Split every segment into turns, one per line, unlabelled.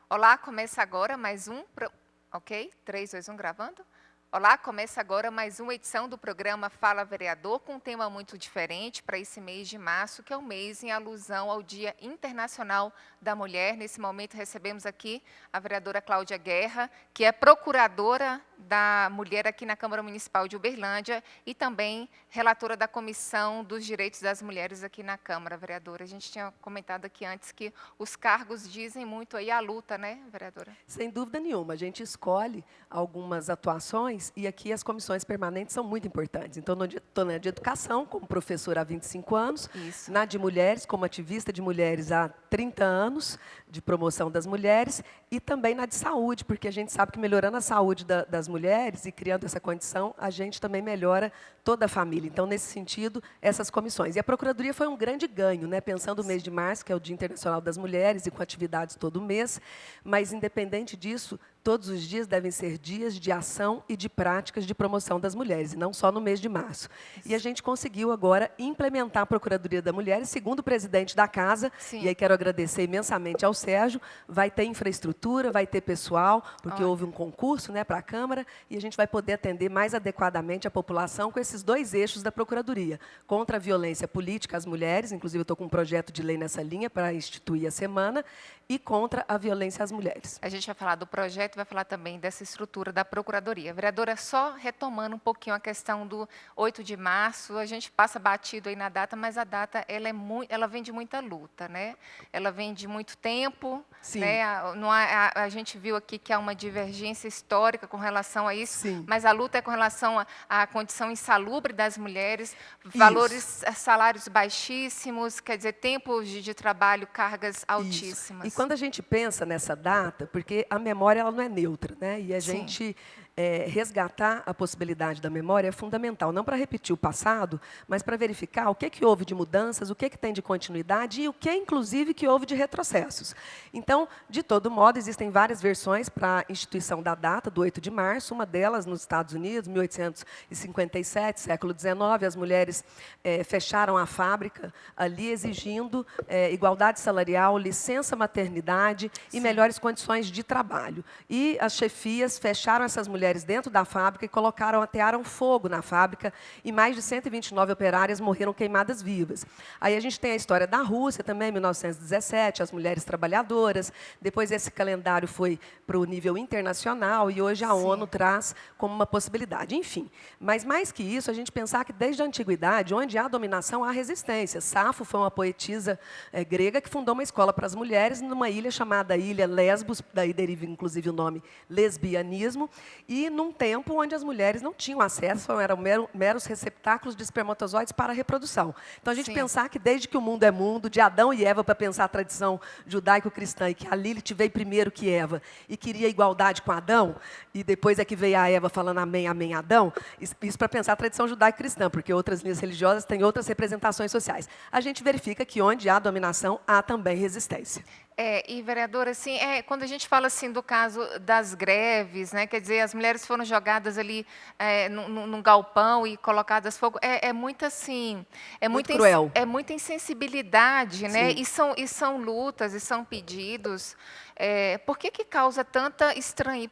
Olá, começa agora mais um... Ok? 3, 2, 1, gravando? Olá, começa agora mais uma edição do programa Fala Vereador, com um tema muito diferente para esse mês de março, que é o mês em alusão ao Dia Internacional da Mulher. Nesse momento recebemos aqui a vereadora Cláudia Guerra, que é procuradora da mulher aqui na Câmara Municipal de Uberlândia e também relatora da Comissão dos Direitos das Mulheres aqui na Câmara, vereadora. A gente tinha comentado aqui antes que os cargos dizem muito aí a luta, né, vereadora?
Sem dúvida nenhuma, a gente escolhe algumas atuações e aqui as comissões permanentes são muito importantes. Então, estou na de educação, como professora há 25 anos,
Isso.
na de mulheres, como ativista de mulheres há 30 anos, de promoção das mulheres, e também na de saúde, porque a gente sabe que melhorando a saúde das mulheres e criando essa condição, a gente também melhora toda a família. Então, nesse sentido, essas comissões. E a Procuradoria foi um grande ganho, né? Pensando no mês de março, que é o Dia Internacional das Mulheres, e com atividades todo mês, mas, independente disso, todos os dias devem ser dias de ação e de práticas de promoção das mulheres, e não só no mês de março. E a gente conseguiu agora implementar a Procuradoria da Mulher, e segundo o presidente da Casa,
Sim.
e aí quero agradecer imensamente ao Sérgio, vai ter infraestrutura, vai ter pessoal, porque houve um concurso, né, para a Câmara, e a gente vai poder atender mais adequadamente a população com esses dois eixos da Procuradoria. Contra a violência política às mulheres, inclusive eu estou com um projeto de lei nessa linha para instituir a semana, e contra a violência às mulheres.
A gente vai falar do projeto, vai falar também dessa estrutura da Procuradoria. Vereadora, só retomando um pouquinho a questão do 8 de março, a gente passa batido aí na data, mas a data ela vem de muita luta, né? Ela vem de muito tempo,
Sim.
né? A gente viu aqui que há uma divergência histórica com relação a isso,
Sim.
mas a luta é com relação à condição insalubre das mulheres, valores, salários baixíssimos, quer dizer, tempos de trabalho, cargas altíssimas.
E quando a gente pensa nessa data, porque a memória ela não é neutra, né? E a
Sim.
gente resgatar a possibilidade da memória é fundamental, não para repetir o passado, mas para verificar o que houve de mudanças, o que tem de continuidade e o que, inclusive, que houve de retrocessos. Então, de todo modo, existem várias versões para a instituição da data, do 8 de março, uma delas nos Estados Unidos, 1857, século XIX, as mulheres fecharam a fábrica ali exigindo igualdade salarial, licença maternidade e melhores condições de trabalho. E as chefias fecharam essas mulheres dentro da fábrica e atearam fogo na fábrica e mais de 129 operárias morreram queimadas vivas. Aí a gente tem a história da Rússia também, em 1917, as mulheres trabalhadoras. Depois esse calendário foi para o nível internacional e hoje a ONU traz como uma possibilidade. Enfim, mas mais que isso, a gente pensar que desde a antiguidade, onde há dominação, há resistência. Safo foi uma poetisa grega que fundou uma escola para as mulheres numa ilha chamada Ilha Lesbos, daí deriva inclusive o nome lesbianismo, e num tempo onde as mulheres não tinham acesso, eram meros receptáculos de espermatozoides para a reprodução. Então, a gente pensar que desde que o mundo é mundo, de Adão e Eva, para pensar a tradição judaico-cristã, e que a Lilith veio primeiro que Eva, e queria igualdade com Adão, e depois é que veio a Eva falando amém, amém, Adão, isso para pensar a tradição judaico-cristã, porque outras linhas religiosas têm outras representações sociais. A gente verifica que onde há dominação, há também resistência.
E, vereadora, assim, quando a gente fala assim, do caso das greves, né, quer dizer, as mulheres foram jogadas ali num galpão e colocadas fogo, é muito assim...
Muito cruel.
É muita insensibilidade, né?
Sim.
E são lutas, e são pedidos. Por que causa tanta estranheza?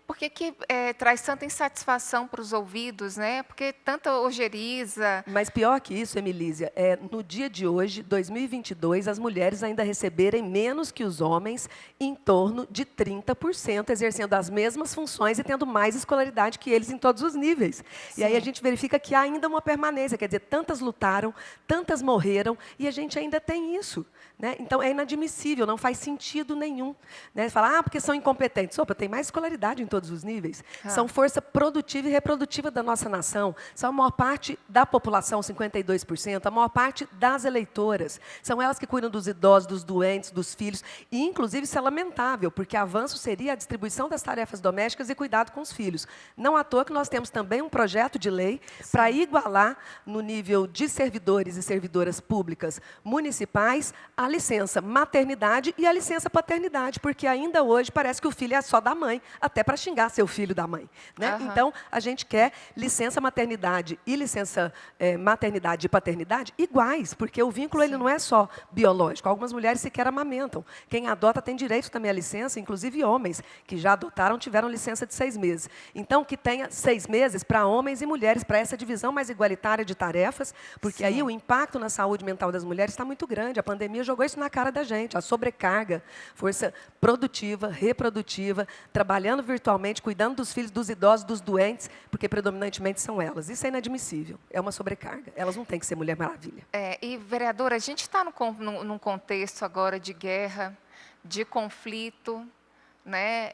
Por que traz tanta insatisfação para os ouvidos, né? Porque tanta ojeriza.
Mas pior que isso, Emilísia, no dia de hoje, 2022, as mulheres ainda receberem menos que os homens, em torno de 30%, exercendo as mesmas funções e tendo mais escolaridade que eles em todos os níveis.
Sim.
E aí a gente verifica que há ainda uma permanência, quer dizer, tantas lutaram, tantas morreram, e a gente ainda tem isso, né? Então, é inadmissível, não faz sentido nenhum, né? Falar, porque são incompetentes. Opa, tem mais escolaridade em todos os níveis, são força produtiva e reprodutiva da nossa nação, são a maior parte da população, 52%, a maior parte das eleitoras, são elas que cuidam dos idosos, dos doentes, dos filhos, e inclusive isso é lamentável, porque avanço seria a distribuição das tarefas domésticas e cuidado com os filhos. Não à toa que nós temos também um projeto de lei para igualar, no nível de servidores e servidoras públicas municipais, a licença maternidade e a licença paternidade, porque ainda hoje parece que o filho é só da mãe, até para xingar seu filho da mãe, né? Então, a gente quer licença maternidade e licença maternidade e paternidade iguais, porque o vínculo ele não é só biológico. Algumas mulheres sequer amamentam. Quem adota tem direito também à licença, inclusive homens que já adotaram tiveram licença de 6 meses. Então, que tenha 6 meses para homens e mulheres, para essa divisão mais igualitária de tarefas, porque aí o impacto na saúde mental das mulheres está muito grande. A pandemia jogou isso na cara da gente, a sobrecarga, força produtiva, reprodutiva, trabalhando virtualmente, cuidando dos filhos, dos idosos, dos doentes, porque predominantemente são elas. Isso é inadmissível, é uma sobrecarga. Elas não têm que ser Mulher Maravilha.
E, vereadora, a gente está num contexto agora de guerra, de conflito, né?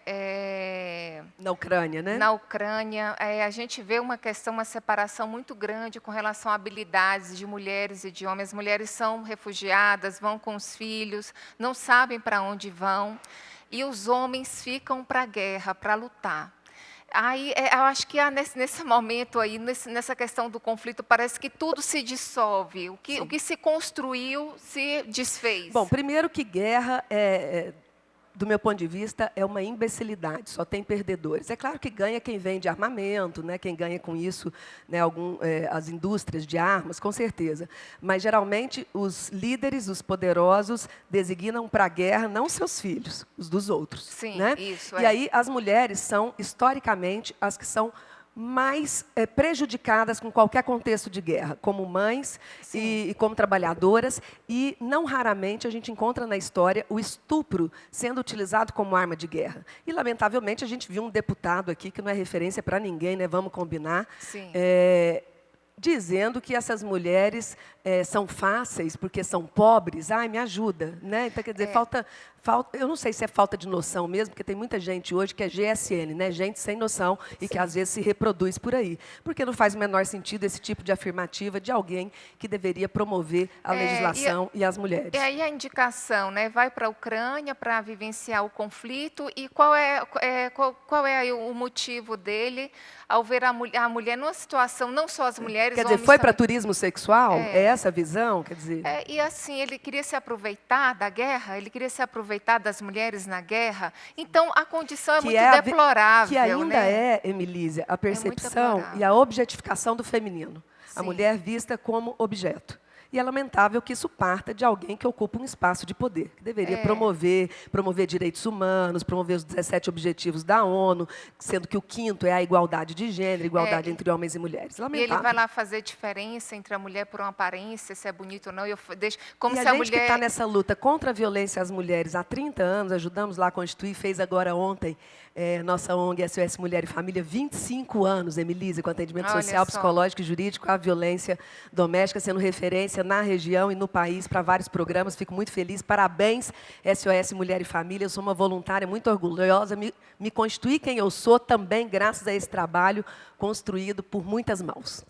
Na Ucrânia, né?
Na Ucrânia, a gente vê uma separação muito grande com relação a habilidades de mulheres e de homens. As mulheres são refugiadas, vão com os filhos, não sabem para onde vão, e os homens ficam para a guerra, para lutar. Aí, eu acho que nesse momento aí, nessa questão do conflito, parece que tudo se dissolve. O que se construiu se desfez.
Bom, primeiro que guerra do meu ponto de vista, é uma imbecilidade, só tem perdedores. É claro que ganha quem vende armamento, né, quem ganha com isso, né, as indústrias de armas, com certeza. Mas, geralmente, os líderes, os poderosos, designam para a guerra não seus filhos, os dos outros.
Sim,
né?
isso.
E aí, as mulheres são, historicamente, as que são mais prejudicadas com qualquer contexto de guerra, como mães e como trabalhadoras, e não raramente a gente encontra na história o estupro sendo utilizado como arma de guerra. E, lamentavelmente, a gente viu um deputado aqui, que não é referência para ninguém, né, vamos combinar, dizendo que essas mulheres são fáceis porque são pobres. Ai, me ajuda, né? Então, quer dizer, falta, eu não sei se é falta de noção mesmo, porque tem muita gente hoje que é GSN, né? Gente sem noção e que às vezes se reproduz por aí. Porque não faz o menor sentido esse tipo de afirmativa de alguém que deveria promover a legislação e as mulheres.
E aí a indicação, né? Vai para a Ucrânia para vivenciar o conflito, e qual é aí o motivo dele ao ver a mulher numa situação, não só as mulheres,
quer dizer, foi para turismo sexual? É essa a visão? Quer dizer...
e assim, ele queria se aproveitar da guerra, ele queria se aproveitar das mulheres na guerra. Então, a condição é muito deplorável.
Que ainda Emilísia, a percepção e a objetificação do feminino. A mulher vista como objeto. E é lamentável que isso parta de alguém que ocupa um espaço de poder, que deveria promover direitos humanos, promover os 17 objetivos da ONU, sendo que o 5º é a igualdade de gênero, igualdade entre homens e mulheres. Lamentável.
E ele vai lá fazer diferença entre a mulher por uma aparência, se é bonito ou não. Como
se
a
gente que está nessa luta contra a violência às mulheres há 30 anos, ajudamos lá a constituir, fez agora ontem, nossa ONG SOS Mulher e Família, 25 anos, Emilísia, com atendimento social, psicológico e jurídico à violência doméstica, sendo referência na região e no país para vários programas. Fico muito feliz. Parabéns, SOS Mulher e Família. Eu sou uma voluntária muito orgulhosa. Me constituí quem eu sou também graças a esse trabalho construído por muitas mãos.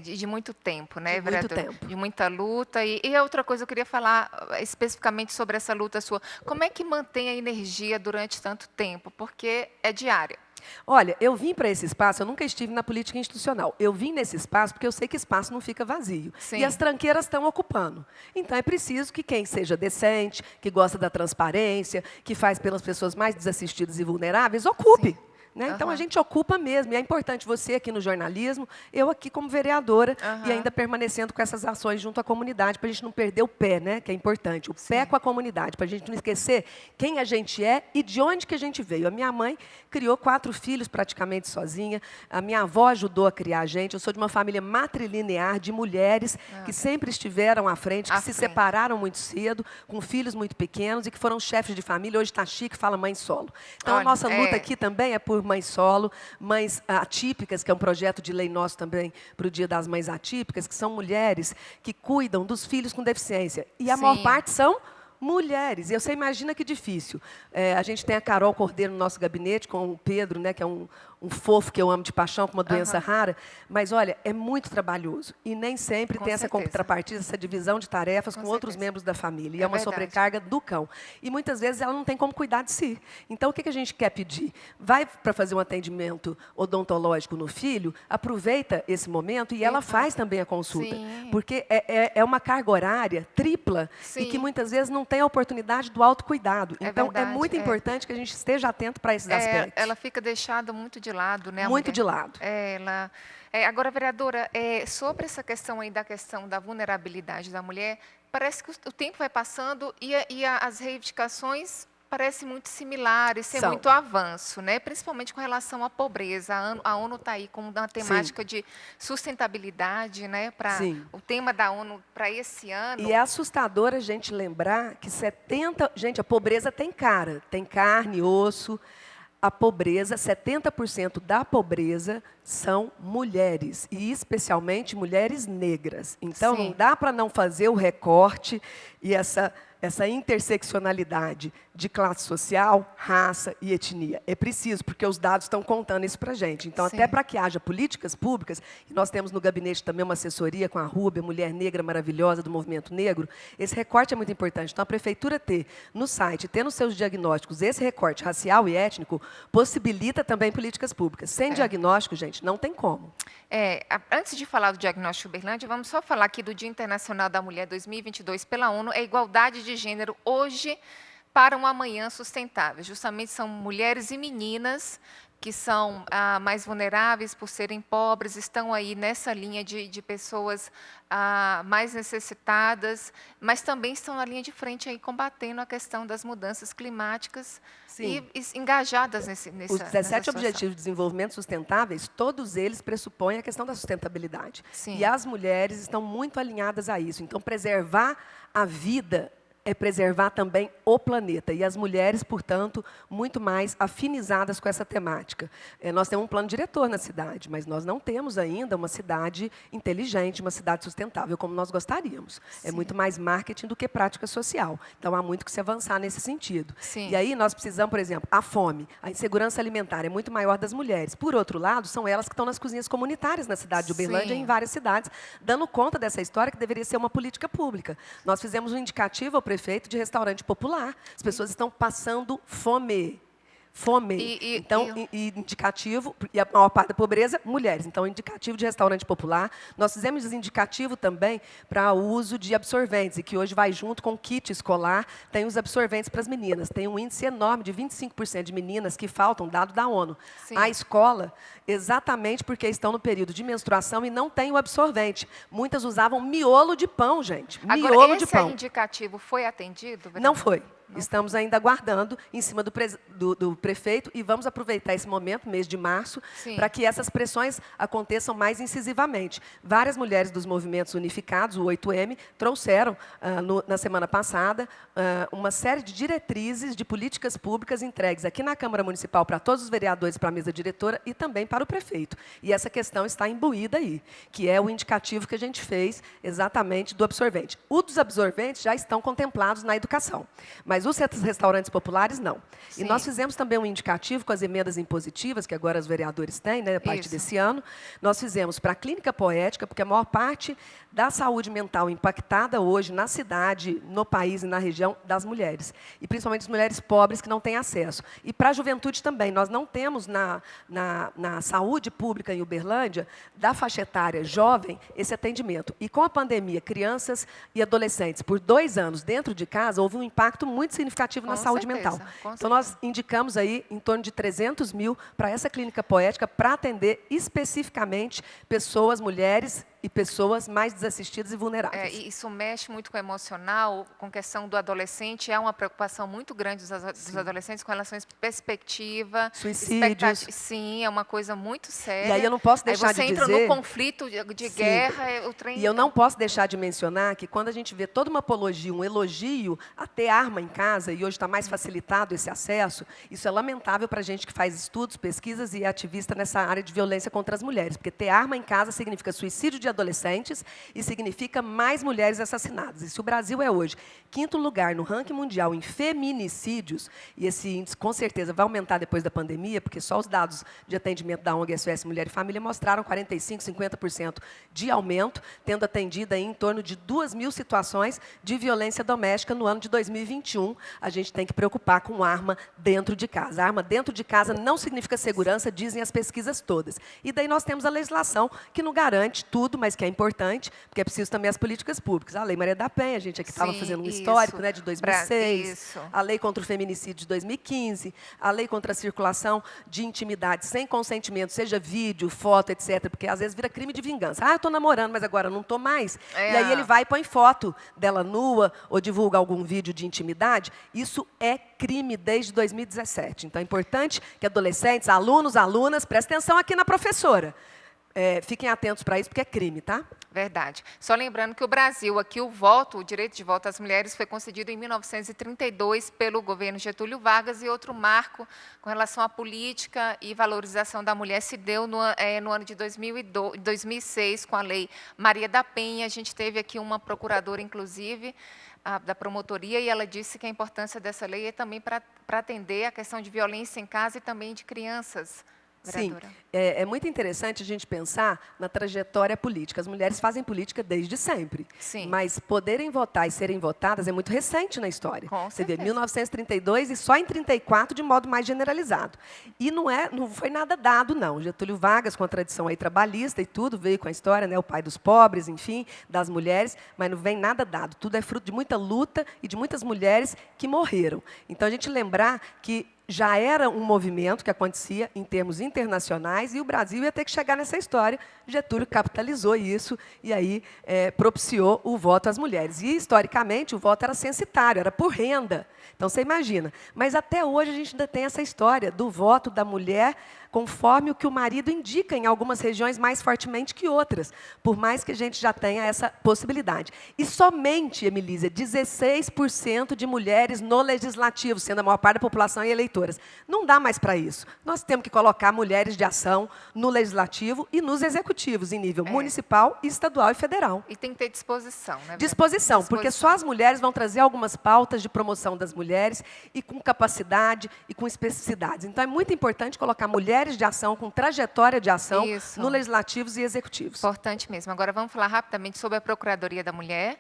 De muito tempo, né,
vereadora? De muito tempo.
De muita luta. E outra coisa, eu queria falar especificamente sobre essa luta sua. Como é que mantém a energia durante tanto tempo? Porque é diária.
Olha, eu vim para esse espaço, eu nunca estive na política institucional. Eu vim nesse espaço porque eu sei que espaço não fica vazio. E as tranqueiras estão ocupando. Então, é preciso que quem seja decente, que gosta da transparência, que faz pelas pessoas mais desassistidas e vulneráveis, ocupe. Né? Então, a gente ocupa mesmo. E é importante você aqui no jornalismo, eu aqui como vereadora, e ainda permanecendo com essas ações junto à comunidade, para a gente não perder o pé, né? Que é importante. O pé com a comunidade, para a gente não esquecer quem a gente é e de onde que a gente veio. A minha mãe criou 4 filhos praticamente sozinha. A minha avó ajudou a criar a gente. Eu sou de uma família matrilinear de mulheres que sempre estiveram à frente, que se separaram muito cedo, com filhos muito pequenos e que foram chefes de família. Hoje está chique, fala mãe solo. Então, a nossa luta aqui também é por mães solo, mães atípicas, que é um projeto de lei nosso também para o Dia das Mães Atípicas, que são mulheres que cuidam dos filhos com deficiência. E a maior parte são mulheres. E você imagina que difícil. A gente tem a Carol Cordeiro no nosso gabinete, com o Pedro, né, que é um fofo que eu amo de paixão, com uma doença rara. Mas, olha, é muito trabalhoso. E nem sempre tem essa contrapartida, essa divisão de tarefas com outros membros da família. E é uma sobrecarga do cão. E, muitas vezes, ela não tem como cuidar de si. Então, o que a gente quer pedir? Vai para fazer um atendimento odontológico no filho, aproveita esse momento e ela faz também a consulta.
Sim.
Porque é uma carga horária tripla e que, muitas vezes, não tem a oportunidade do autocuidado. Então, é muito importante que a gente esteja atento para esses aspectos.
Ela fica deixada muito de lado, né?
Muito de lado.
Agora, vereadora, sobre essa questão aí da questão da vulnerabilidade da mulher, parece que o tempo vai passando e as reivindicações parecem muito similares, sem muito avanço, né? Principalmente com relação à pobreza. A ONU está aí com uma temática de sustentabilidade, né? O tema da ONU para esse ano.
E é assustador a gente lembrar que 70%... Gente, a pobreza tem cara, tem carne, osso. A pobreza, 70% da pobreza são mulheres, e especialmente mulheres negras. Então, não dá para não fazer o recorte e essa interseccionalidade de classe social, raça e etnia. É preciso, porque os dados estão contando isso para a gente. Então, até para que haja políticas públicas, e nós temos no gabinete também uma assessoria com a Rúbia, mulher negra maravilhosa do movimento negro, esse recorte é muito importante. Então, a prefeitura ter no site, ter nos seus diagnósticos esse recorte racial e étnico, possibilita também políticas públicas. Sem diagnóstico, gente, não tem como.
Antes de falar do diagnóstico Uberlândia, vamos só falar aqui do Dia Internacional da Mulher 2022 pela ONU, é igualdade de gênero hoje para um amanhã sustentável. Justamente são mulheres e meninas que são mais vulneráveis por serem pobres, estão aí nessa linha de pessoas mais necessitadas, mas também estão na linha de frente aí combatendo a questão das mudanças climáticas e engajadas
Os 17 Objetivos de Desenvolvimento Sustentáveis, todos eles pressupõem a questão da sustentabilidade. E as mulheres estão muito alinhadas a isso. Então, preservar a vida é preservar também o planeta. E as mulheres, portanto, muito mais afinizadas com essa temática. Nós temos um plano diretor na cidade, mas nós não temos ainda uma cidade inteligente, uma cidade sustentável, como nós gostaríamos. É muito mais marketing do que prática social. Então, há muito que se avançar nesse sentido. E aí, nós precisamos, por exemplo, a fome, a insegurança alimentar é muito maior das mulheres. Por outro lado, são elas que estão nas cozinhas comunitárias na cidade de Uberlândia e em várias cidades, dando conta dessa história que deveria ser uma política pública. Nós fizemos um indicativo ao prefeito de restaurante popular. As pessoas estão passando fome. Então, indicativo, e a maior parte da pobreza, mulheres. Então, indicativo de restaurante popular. Nós fizemos indicativo também para o uso de absorventes, e que hoje vai junto com o kit escolar, tem os absorventes para as meninas. Tem um índice enorme de 25% de meninas que faltam, dado da ONU, à escola, exatamente porque estão no período de menstruação e não tem o absorvente. Muitas usavam miolo de pão, gente. Miolo de pão.
Esse indicativo foi atendido? Verdade?
Não foi. Estamos ainda aguardando em cima do prefeito e vamos aproveitar esse momento, mês de março, para que essas pressões aconteçam mais incisivamente. Várias mulheres dos movimentos unificados, o 8M, trouxeram, na semana passada, uma série de diretrizes de políticas públicas entregues aqui na Câmara Municipal para todos os vereadores, para a mesa diretora e também para o prefeito. E essa questão está imbuída aí, que é o indicativo que a gente fez exatamente do absorvente. Os dos absorventes já estão contemplados na educação, mas os restaurantes populares, não. E nós fizemos também um indicativo com as emendas impositivas, que agora os vereadores têm, né, a partir desse ano. Nós fizemos para a clínica poética, porque a maior parte da saúde mental impactada hoje na cidade, no país e na região, das mulheres. E principalmente as mulheres pobres que não têm acesso. E para a juventude também. Nós não temos na saúde pública em Uberlândia, da faixa etária jovem, esse atendimento. E com a pandemia, crianças e adolescentes, por 2 anos dentro de casa, houve um impacto muito significativo na saúde mental. Então, nós indicamos aí em torno de 300 mil para essa clínica poética para atender especificamente pessoas, mulheres e pessoas mais desassistidas e vulneráveis.
Isso mexe muito com o emocional, com a questão do adolescente. É uma preocupação muito grande dos adolescentes com relação à perspectiva.
Suicídios.
Sim, é uma coisa muito séria.
E aí eu não posso deixar de dizer...
Aí você entra no conflito de guerra, o trem...
E eu não posso deixar de mencionar que quando a gente vê toda uma apologia, um elogio a ter arma em casa, e hoje está mais facilitado esse acesso, isso é lamentável para a gente que faz estudos, pesquisas e é ativista nessa área de violência contra as mulheres, porque ter arma em casa significa suicídio de adolescentes e significa mais mulheres assassinadas. E se o Brasil é hoje 5º lugar no ranking mundial em feminicídios, e esse índice com certeza vai aumentar depois da pandemia, porque só os dados de atendimento da ONG SOS Mulher e Família mostraram 45%, 50% de aumento, tendo atendido aí em torno de 2.000 situações de violência doméstica no ano de 2021. A gente tem que preocupar com arma dentro de casa. A arma dentro de casa não significa segurança, dizem as pesquisas todas. E daí nós temos a legislação que não garante tudo, mas que é importante, porque é preciso também as políticas públicas. A Lei Maria da Penha, a gente aqui estava fazendo um histórico, né, de 2006, a Lei contra o Feminicídio de 2015, a Lei contra a circulação de intimidade sem consentimento, seja vídeo, foto, etc., porque às vezes vira crime de vingança. Ah, eu estou namorando, mas agora não estou mais. E aí ele vai e põe foto dela nua ou divulga algum vídeo de intimidade. Isso é crime desde 2017. Então, é importante que adolescentes, alunos, alunas, prestem atenção aqui na professora. Fiquem atentos para isso, porque é crime, tá?
Verdade. Só lembrando que o Brasil, aqui o direito de voto às mulheres foi concedido em 1932 pelo governo Getúlio Vargas, e outro marco com relação à política e valorização da mulher se deu no ano de 2006, com a Lei Maria da Penha. A gente teve aqui uma procuradora, inclusive, da promotoria, e ela disse que a importância dessa lei é também para atender a questão de violência em casa e também de crianças. Vereadora.
Sim, é muito interessante a gente pensar na trajetória política. As mulheres fazem política desde sempre.
Sim.
Mas poderem votar e serem votadas é muito recente na história.
Com
Você vê,
certeza.
1932 e só em 34 de modo mais generalizado. E não foi nada dado, não. Getúlio Vargas, com a tradição aí trabalhista e tudo, veio com a história, né, o pai dos pobres, enfim, das mulheres, mas não vem nada dado. Tudo é fruto de muita luta e de muitas mulheres que morreram. Então, a gente lembrar que já era um movimento que acontecia em termos internacionais, e o Brasil ia ter que chegar nessa história. Getúlio capitalizou isso e aí propiciou o voto às mulheres. E, historicamente, o voto era censitário, era por renda. Então, você imagina. Mas, até hoje, a gente ainda tem essa história do voto da mulher conforme o que o marido indica, em algumas regiões mais fortemente que outras, por mais que a gente já tenha essa possibilidade. E somente, Emilísia, 16% de mulheres no legislativo, sendo a maior parte da população e eleitoras. Não dá mais para isso. Nós temos que colocar mulheres de ação no legislativo e nos executivos, em nível municipal, estadual e federal.
E tem que ter disposição, né?
Disposição, porque só as mulheres vão trazer algumas pautas de promoção das mulheres, e com capacidade e com especificidades. Então, é muito importante colocar mulheres de ação, com trajetória de ação, no legislativos e executivos.
Importante mesmo. Agora, vamos falar rapidamente sobre a Procuradoria da Mulher,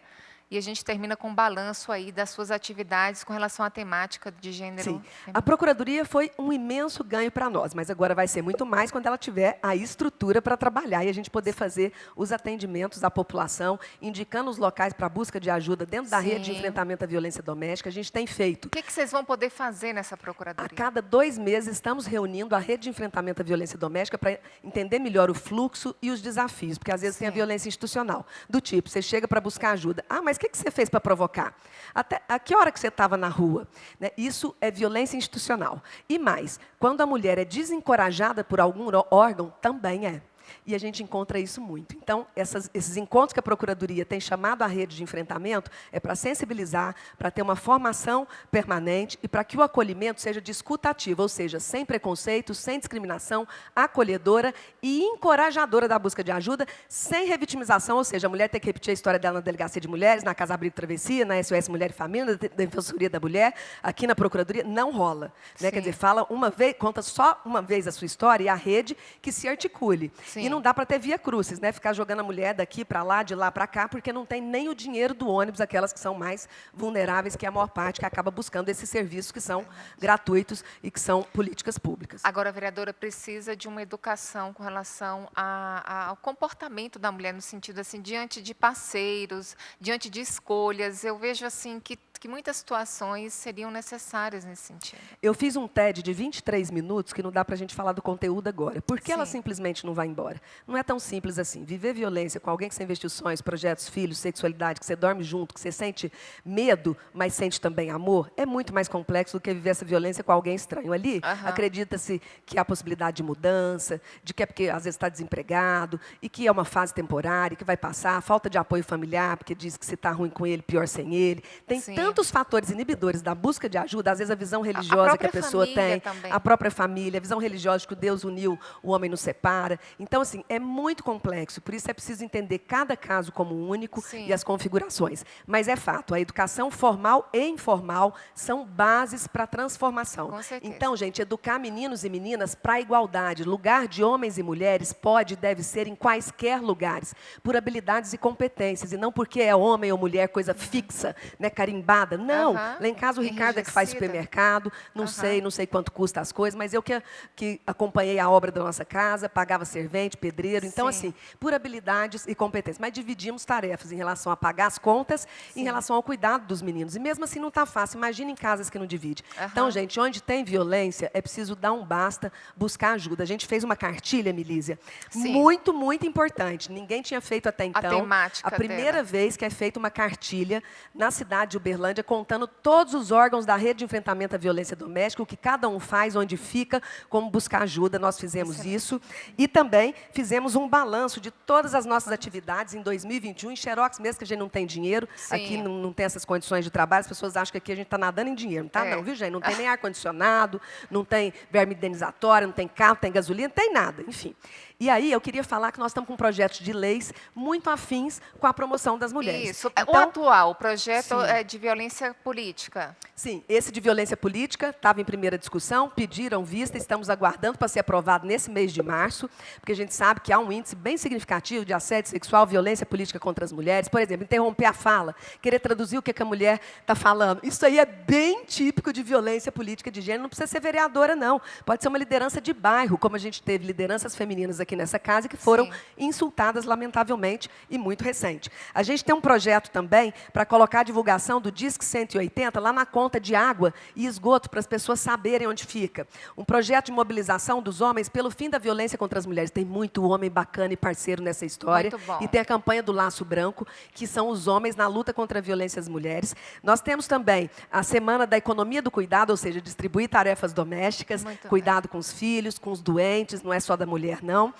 e a gente termina com um balanço aí das suas atividades com relação à temática de gênero.
Sim. A Procuradoria foi um imenso ganho para nós, mas agora vai ser muito mais quando ela tiver a estrutura para trabalhar e a gente poder fazer os atendimentos à população, indicando os locais para busca de ajuda dentro da rede de enfrentamento à violência doméstica. A gente tem feito.
O que vocês vão poder fazer nessa Procuradoria?
A cada 2 meses, estamos reunindo a rede de enfrentamento à violência doméstica para entender melhor o fluxo e os desafios, porque às vezes tem a violência institucional, do tipo, você chega para buscar ajuda. Ah, mas o que você fez para provocar? A que hora que você estava na rua? Né? Isso é violência institucional. E mais, quando a mulher é desencorajada por algum órgão, também é. E a gente encontra isso muito. Então, esses encontros que a Procuradoria tem chamado a rede de enfrentamento é para sensibilizar, para ter uma formação permanente e para que o acolhimento seja de escuta ativa, ou seja, sem preconceito, sem discriminação, acolhedora e encorajadora da busca de ajuda, sem revitimização, ou seja, a mulher tem que repetir a história dela na Delegacia de Mulheres, na Casa Abrigo Travessia, na SOS Mulher e Família, na Defensoria da Mulher, aqui na Procuradoria, não rola. Né? Quer dizer, fala uma vez, conta só uma vez a sua história e a rede que se articule.
Sim.
E não dá para ter via crucis, né? Ficar jogando a mulher daqui para lá, de lá para cá, porque não tem nem o dinheiro do ônibus, aquelas que são mais vulneráveis, que é a maior parte que acaba buscando esses serviços que são gratuitos e que são políticas públicas.
Agora, a vereadora precisa de uma educação com relação ao comportamento da mulher, no sentido assim, diante de parceiros, diante de escolhas. Eu vejo assim que muitas situações seriam necessárias nesse sentido.
Eu fiz um TED de 23 minutos, que não dá para a gente falar do conteúdo agora. Por que ela simplesmente não vai embora? Não é tão simples assim. Viver violência com alguém que você investiu sonhos, projetos, filhos, sexualidade, que você dorme junto, que você sente medo, mas sente também amor, é muito mais complexo do que viver essa violência com alguém estranho. Ali, acredita-se que há possibilidade de mudança, de que é porque às vezes está desempregado, e que é uma fase temporária, que vai passar, falta de apoio familiar, porque diz que se está ruim com ele, pior sem ele. Tem tantos fatores inibidores da busca de ajuda, às vezes a visão religiosa que a pessoa tem,
também.
a própria família, a visão religiosa de que Deus uniu, o homem nos separa. Então, assim, é muito complexo, por isso é preciso entender cada caso como único e as configurações. Mas é fato, a educação formal e informal são bases para a transformação.
Com certeza.
Então, gente, educar meninos e meninas para a igualdade, lugar de homens e mulheres pode e deve ser em quaisquer lugares, por habilidades e competências, e não porque é homem ou mulher, coisa fixa, né, carimbada. Não, lá em casa o Ricardo é que faz supermercado, não sei quanto custa as coisas, mas eu que acompanhei a obra da nossa casa, pagava servente, pedreiro, então assim, por habilidades e competências. Mas dividimos tarefas em relação a pagar as contas, em relação ao cuidado dos meninos. E mesmo assim não está fácil, imagina em casas que não divide. Então, gente, onde tem violência, é preciso dar um basta, buscar ajuda. A gente fez uma cartilha, Milísia, muito, muito importante. Ninguém tinha feito até então.
A temática
a primeira vez que é feita uma cartilha na cidade de Uberlândia, contando todos os órgãos da rede de enfrentamento à violência doméstica, o que cada um faz, onde fica, como buscar ajuda. Nós fizemos isso. E também fizemos um balanço de todas as nossas atividades em 2021, em xerox mesmo, que a gente não tem dinheiro, aqui não tem essas condições de trabalho, as pessoas acham que aqui a gente está nadando em dinheiro. Não está não, viu, gente? Não tem nem ar-condicionado, não tem verba indenizatória, não tem carro, não tem gasolina, não tem nada, enfim. E aí, eu queria falar que nós estamos com projetos de leis muito afins com a promoção das mulheres.
Isso. Então, o atual, o projeto de violência política.
Sim, esse de violência política estava em primeira discussão, pediram vista, estamos aguardando para ser aprovado nesse mês de março, porque a gente sabe que há um índice bem significativo de assédio sexual, violência política contra as mulheres. Por exemplo, interromper a fala, querer traduzir o que a mulher está falando. Isso aí é bem típico de violência política de gênero, não precisa ser vereadora, não. Pode ser uma liderança de bairro, como a gente teve lideranças femininas aqui nessa casa, que foram insultadas, lamentavelmente, e muito recente. A gente tem um projeto também para colocar a divulgação do Disque 180 lá na conta de água e esgoto, para as pessoas saberem onde fica. Um projeto de mobilização dos homens pelo fim da violência contra as mulheres. Tem muito homem bacana e parceiro nessa história.
Muito bom.
E tem a campanha do Laço Branco, que são os homens na luta contra a violência às mulheres. Nós temos também a Semana da Economia do Cuidado, ou seja, distribuir tarefas domésticas, cuidado com os filhos, com os doentes, não é só da mulher, não.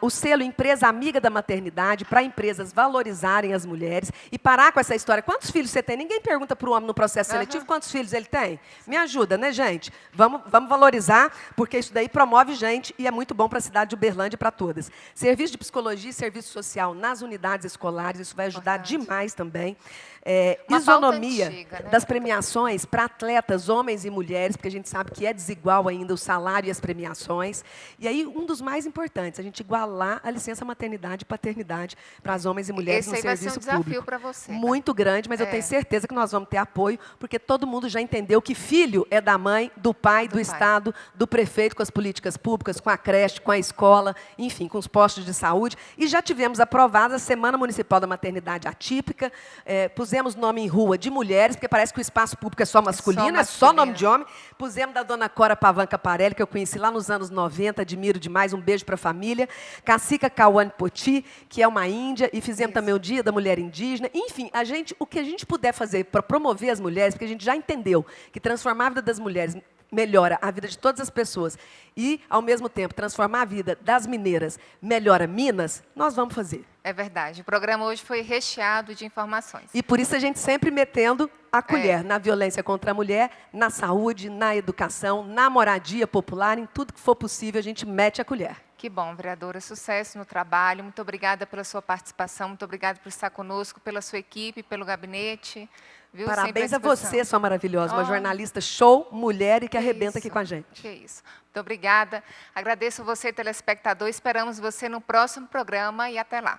O selo Empresa Amiga da Maternidade, para empresas valorizarem as mulheres e parar com essa história. Quantos filhos você tem? Ninguém pergunta para o homem no processo seletivo quantos filhos ele tem. Me ajuda, né, gente? Vamos valorizar, porque isso daí promove gente e é muito bom para a cidade de Uberlândia e para todas. Serviço de psicologia e serviço social nas unidades escolares, isso vai ajudar demais também. Isonomia
antiga, né?
das premiações para atletas, homens e mulheres, porque a gente sabe que é desigual ainda o salário e as premiações. E aí, um dos mais importantes, a gente igualar a licença maternidade e paternidade para as homens e mulheres no serviço público. Esse aí vai ser um desafio para você. Muito grande, mas eu tenho certeza que nós vamos ter apoio, porque todo mundo já entendeu que filho é da mãe, do pai, do Estado, do prefeito, com as políticas públicas, com a creche, com a escola, enfim, com os postos de saúde. E já tivemos aprovada a Semana Municipal da Maternidade Atípica, pusemos nome em rua de mulheres, porque parece que o espaço público é só masculino, é só nome de homem. Pusemos da dona Cora Pavan Caparelli, que eu conheci lá nos anos 90, admiro demais, um beijo para a família. Cacica Cauane Poti, que é uma índia, e fizemos também o Dia da Mulher Indígena. Enfim, o que a gente puder fazer para promover as mulheres, porque a gente já entendeu que transformar a vida das mulheres melhora a vida de todas as pessoas e, ao mesmo tempo, transformar a vida das mineiras melhora Minas, nós vamos fazer.
É verdade. O programa hoje foi recheado de informações.
E por isso a gente sempre metendo a colher na violência contra a mulher, na saúde, na educação, na moradia popular, em tudo que for possível, a gente mete a colher.
Que bom, vereadora. Sucesso no trabalho. Muito obrigada pela sua participação. Muito obrigada por estar conosco, pela sua equipe, pelo gabinete. Viu?
Parabéns a você, sua maravilhosa. Uma jornalista show, mulher e que arrebenta aqui com a gente.
Que isso. Muito obrigada. Agradeço você, telespectador. Esperamos você no próximo programa e até lá.